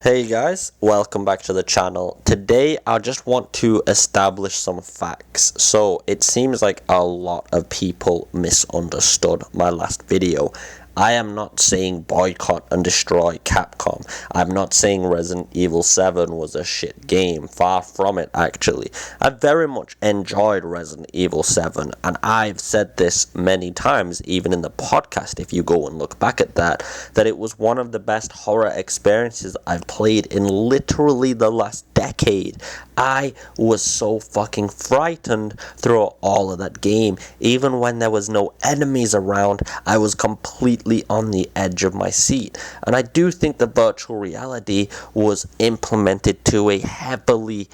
Hey guys, welcome back to the channel. Today I just want to establish some facts. So it seems like a lot of people misunderstood my last video. I am not saying boycott and destroy Capcom. I'm not saying Resident Evil 7 was a shit game. Far from it, actually. I very much enjoyed Resident Evil 7, and I've said this many times, even in the podcast, if you go and look back at that it was one of the best horror experiences I've played in literally the last decade. I was so fucking frightened through all of that game. Even when there was no enemies around, I was completely on the edge of my seat. And I do think the virtual reality was implemented to a heavily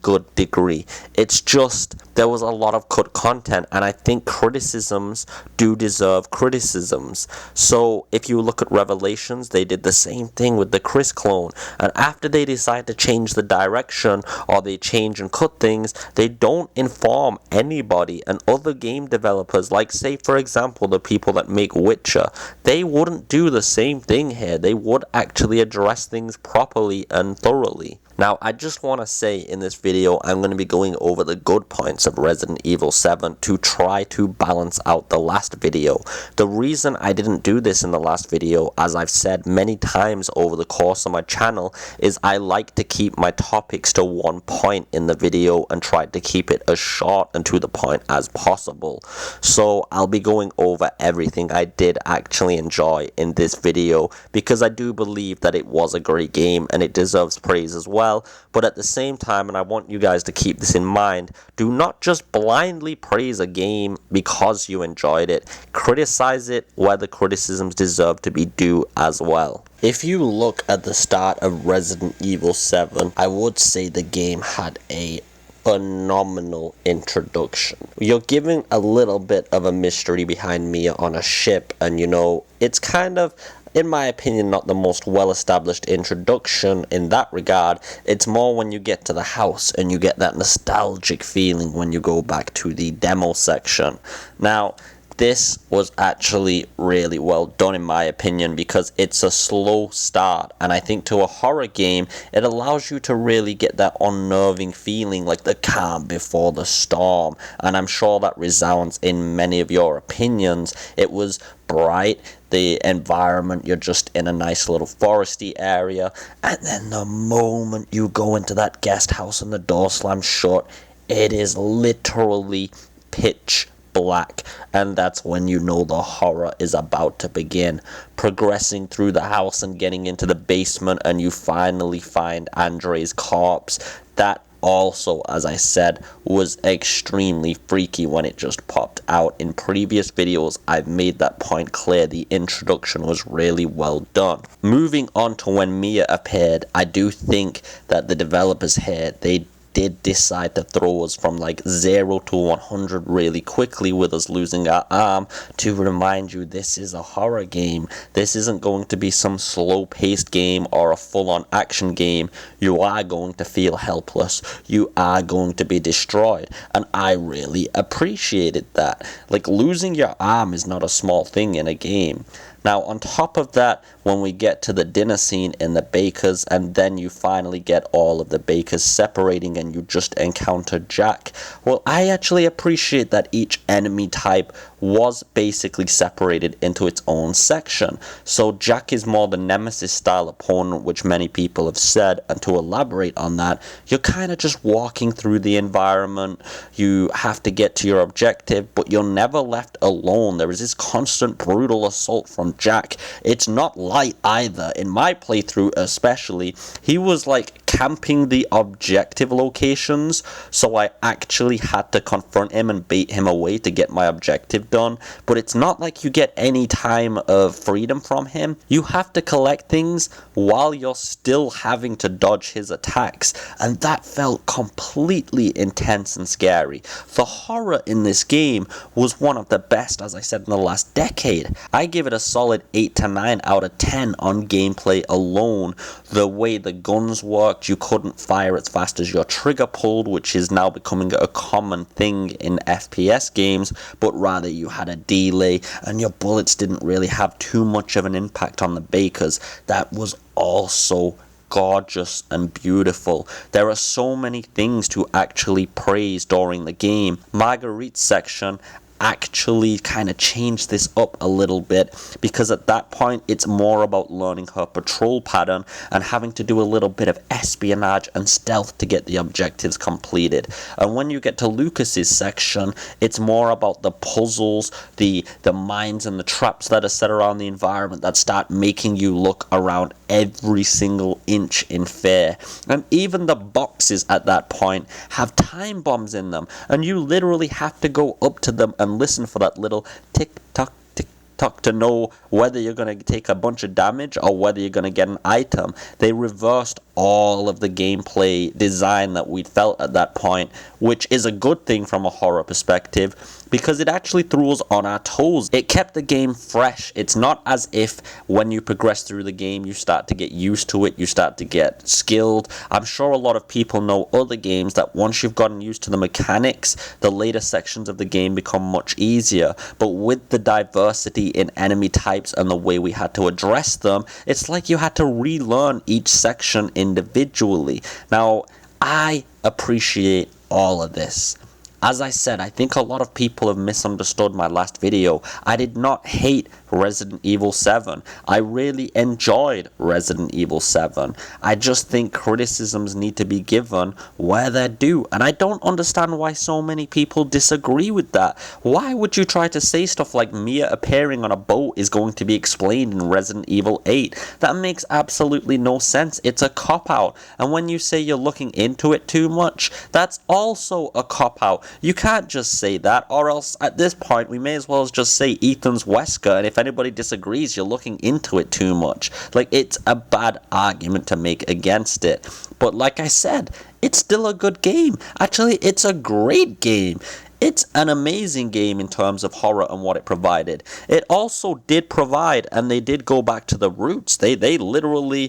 good degree. It's just there was a lot of cut content, and I think criticisms do deserve criticisms. So if you look at Revelations, they did the same thing with the Chris clone, and after they decide to change the direction or they change and cut things, they don't inform anybody. And other game developers, like say for example the people that make Witcher, they wouldn't do the same thing here. They would actually address things properly and thoroughly. Now, I just want to say in this video, I'm going to be going over the good points of Resident Evil 7 to try to balance out the last video. The reason I didn't do this in the last video, as I've said many times over the course of my channel, is I like to keep my topics to one point in the video and try to keep it as short and to the point as possible. So I'll be going over everything I did actually enjoy in this video, because I do believe that it was a great game and it deserves praise as well. But at the same time, and I want you guys to keep this in mind, do not just blindly praise a game because you enjoyed it. Criticize it where the criticisms deserve to be due as well. If you look at the start of Resident Evil 7, I would say the game had a phenomenal introduction. You're giving a little bit of a mystery behind Mia on a ship, and you know, it's kind of, in my opinion, not the most well-established introduction in that regard. It's more when you get to the house and you get that nostalgic feeling when you go back to the demo section. Now, this was actually really well done in my opinion, because it's a slow start, and I think to a horror game it allows you to really get that unnerving feeling, like the calm before the storm, and I'm sure that resounds in many of your opinions. It was bright, the environment, you're just in a nice little foresty area, and then the moment you go into that guest house and the door slams shut, it is literally pitch black, and that's when you know the horror is about to begin. Progressing through the house and getting into the basement, and you finally find Andre's corpse. That also, as I said, was extremely freaky when it just popped out. In previous videos, I've made that point clear. The introduction was really well done. Moving on to when Mia appeared, I do think that the developers here, they did decide to throw us from like 0 to 100 really quickly, with us losing our arm, to remind you this is a horror game. This isn't going to be some slow-paced game or a full-on action game. You are going to feel helpless. You are going to be destroyed. And I really appreciated that. Like, losing your arm is not a small thing in a game. Now, on top of that, when we get to the dinner scene in the bakers, and then you finally get all of the bakers separating and you just encounter Jack, well, I actually appreciate that each enemy type was basically separated into its own section. So Jack is more the Nemesis style opponent, which many people have said, and to elaborate on that, you're kind of just walking through the environment, you have to get to your objective, but you're never left alone. There is this constant brutal assault from Jack. It's not light either. In my playthrough especially, he was like camping the objective locations, so I actually had to confront him and bait him away to get my objective done. But it's not like you get any time of freedom from him. You have to collect things while you're still having to dodge his attacks, and that felt completely intense and scary. The horror in this game was one of the best, as I said, in the last decade. I give it a solid 8 to 9 out of 10 on gameplay alone. The way the guns worked, you couldn't fire as fast as your trigger pulled, which is now becoming a common thing in FPS games, but rather you had a delay and your bullets didn't really have too much of an impact on the bakers. That was also gorgeous and beautiful. There are so many things to actually praise during the game. Marguerite's section actually kind of changed this up a little bit, because at that point it's more about learning her patrol pattern and having to do a little bit of espionage and stealth to get the objectives completed. And when you get to Lucas's section, it's more about the puzzles, the mines and the traps that are set around the environment that start making you look around every single inch in fear. And even the boxes at that point have time bombs in them, and you literally have to go up to them and listen for that little tick-tock, tick-tock to know whether you're going to take a bunch of damage or whether you're going to get an item. They reversed all of the gameplay design that we'd felt at that point, which is a good thing from a horror perspective, because it actually threw us on our toes. It kept the game fresh. It's not as if when you progress through the game you start to get used to it, you start to get skilled. I'm sure a lot of people know other games that once you've gotten used to the mechanics, the later sections of the game become much easier. But with the diversity in enemy types and the way we had to address them, it's like you had to relearn each section individually. Now, I appreciate all of this. As I said, I think a lot of people have misunderstood my last video. I did not hate Resident Evil 7. I really enjoyed Resident Evil 7. I just think criticisms need to be given where they're due. And I don't understand why so many people disagree with that. Why would you try to say stuff like Mia appearing on a boat is going to be explained in Resident Evil 8? That makes absolutely no sense. It's a cop-out. And when you say you're looking into it too much, that's also a cop-out. You can't just say that, or else at this point we may as well just say Ethan's Wesker, and if anybody disagrees, you're looking into it too much. Like, it's a bad argument to make against it. But like I said, it's still a good game. Actually, it's a great game. It's an amazing game in terms of horror and what it provided. It also did provide, and they did go back to the roots. They literally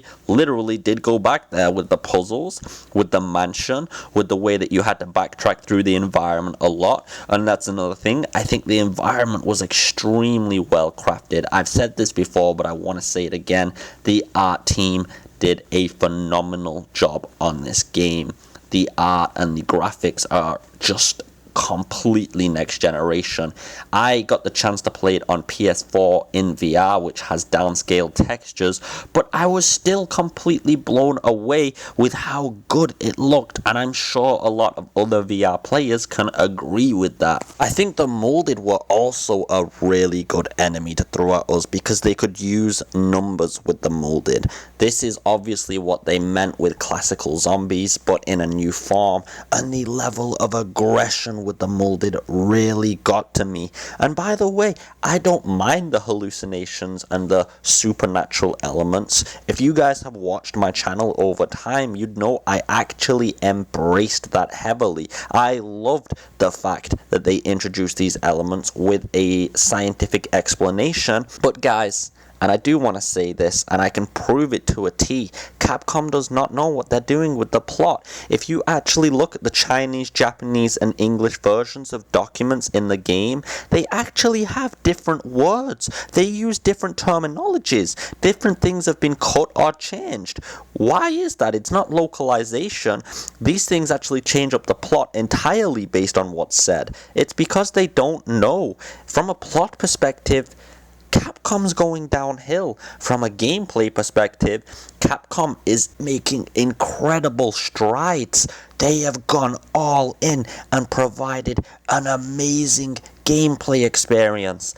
did go back there with the puzzles, with the mansion, with the way that you had to backtrack through the environment a lot. And that's another thing. I think the environment was extremely well crafted. I've said this before, but I want to say it again. The art team did a phenomenal job on this game. The art and the graphics are just completely next generation. I got the chance to play it on PS4 in VR, which has downscaled textures, but I was still completely blown away with how good it looked, and I'm sure a lot of other VR players can agree with that. I think the molded were also a really good enemy to throw at us because they could use numbers with the molded. This is obviously what they meant with classical zombies, but in a new form, and the level of aggression with the molded really got to me. And by the way, I don't mind the hallucinations and the supernatural elements. If you guys have watched my channel over time, you'd know I actually embraced that heavily. I loved the fact that they introduced these elements with a scientific explanation. But guys, and I do want to say this, and I can prove it to a T, Capcom does not know what they're doing with the plot. If you actually look at the Chinese, Japanese, and English versions of documents in the game, they actually have different words. They use different terminologies. Different things have been cut or changed. Why is that? It's not localization. These things actually change up the plot entirely based on what's said. It's because they don't know. From a plot perspective, Capcom's going downhill. From a gameplay perspective, Capcom is making incredible strides. They have gone all in and provided an amazing gameplay experience.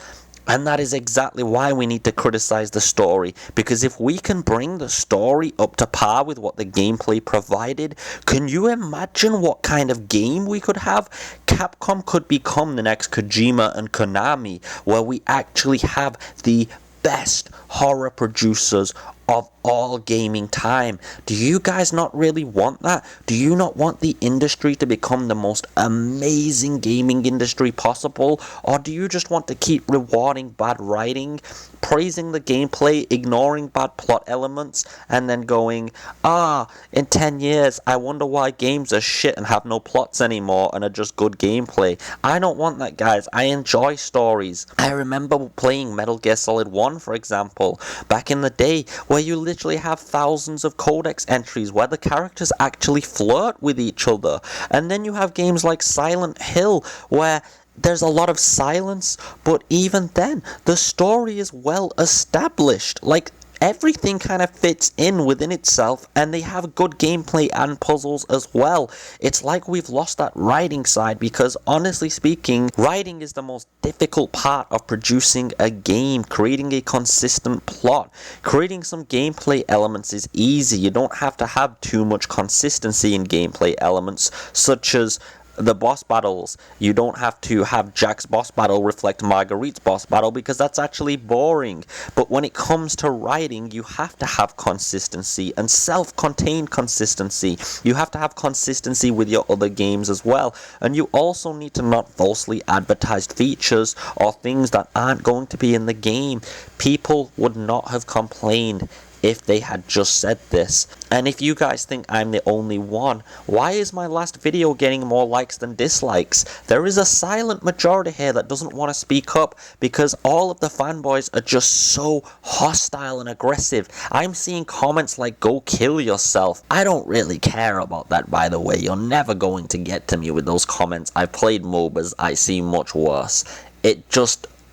And that is exactly why we need to criticize the story, because if we can bring the story up to par with what the gameplay provided, can you imagine what kind of game we could have? Capcom could become the next Kojima and Konami, where we actually have the best horror producers of all gaming time. Do you guys not really want that? Do you not want the industry to become the most amazing gaming industry possible? Or do you just want to keep rewarding bad writing, praising the gameplay, ignoring bad plot elements, and then going, in 10 years, I wonder why games are shit and have no plots anymore and are just good gameplay? I don't want that, guys. I enjoy stories. I remember playing Metal Gear Solid 1, for example, back in the day, where you literally have thousands of codex entries where the characters actually flirt with each other. And then you have games like Silent Hill, where there's a lot of silence, but even then, the story is well established. Like, everything kind of fits in within itself, and they have good gameplay and puzzles as well. It's like we've lost that writing side, because honestly speaking, writing is the most difficult part of producing a game. Creating a consistent plot, creating some gameplay elements is easy. You don't have to have too much consistency in gameplay elements, such as the boss battles. You don't have to have Jack's boss battle reflect Marguerite's boss battle, because that's actually boring. But when it comes to writing, you have to have consistency, and self-contained consistency. You have to have consistency with your other games as well. And you also need to not falsely advertise features or things that aren't going to be in the game. People would not have complained if they had just said this. And if you guys think I'm the only one, why is my last video getting more likes than dislikes? There is a silent majority here that doesn't want to speak up, because all of the fanboys are just so hostile and aggressive. I'm seeing comments like, "Go kill yourself." I don't really care about that, by the way. You're never going to get to me with those comments. I've played MOBAs, I see much worse.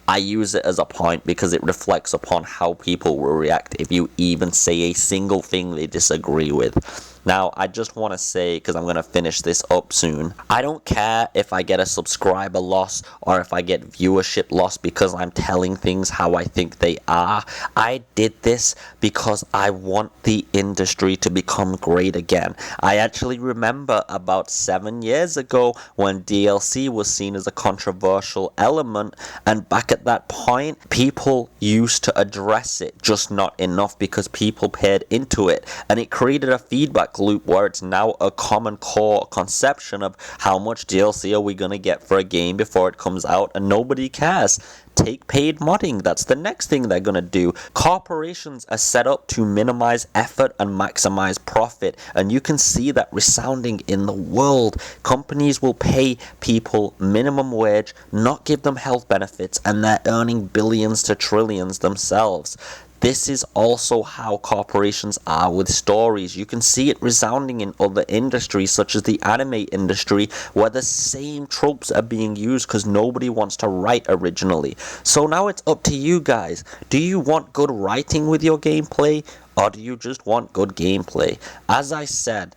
I use it as a point because it reflects upon how people will react if you even say a single thing they disagree with. Now, I just want to say, because I'm going to finish this up soon, I don't care if I get a subscriber loss or if I get viewership loss because I'm telling things how I think they are. I did this because I want the industry to become great again. I actually remember about 7 years ago when DLC was seen as a controversial element, and back at that point, people used to address it, just not enough, because people paid into it, and it created a feedback loop where it's now a common core conception of how much DLC are we going to get for a game before it comes out, and nobody cares. Take paid modding, that's the next thing they're going to do. Corporations are set up to minimize effort and maximize profit, and you can see that resounding in the world. Companies will pay people minimum wage, not give them health benefits, and they're earning billions to trillions themselves. This is also how corporations are with stories. You can see it resounding in other industries, such as the anime industry, where the same tropes are being used because nobody wants to write originally. So now it's up to you guys. Do you want good writing with your gameplay, or do you just want good gameplay? As I said,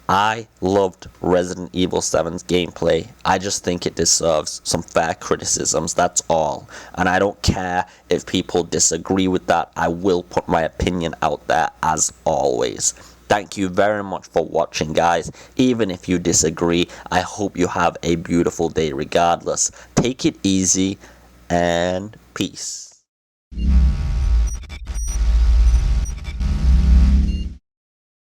I loved Resident Evil 7's gameplay. I just think it deserves some fair criticisms, that's all. And I don't care if people disagree with that. I will put my opinion out there as always. Thank you very much for watching, guys. Even if you disagree, I hope you have a beautiful day regardless. Take it easy, and peace.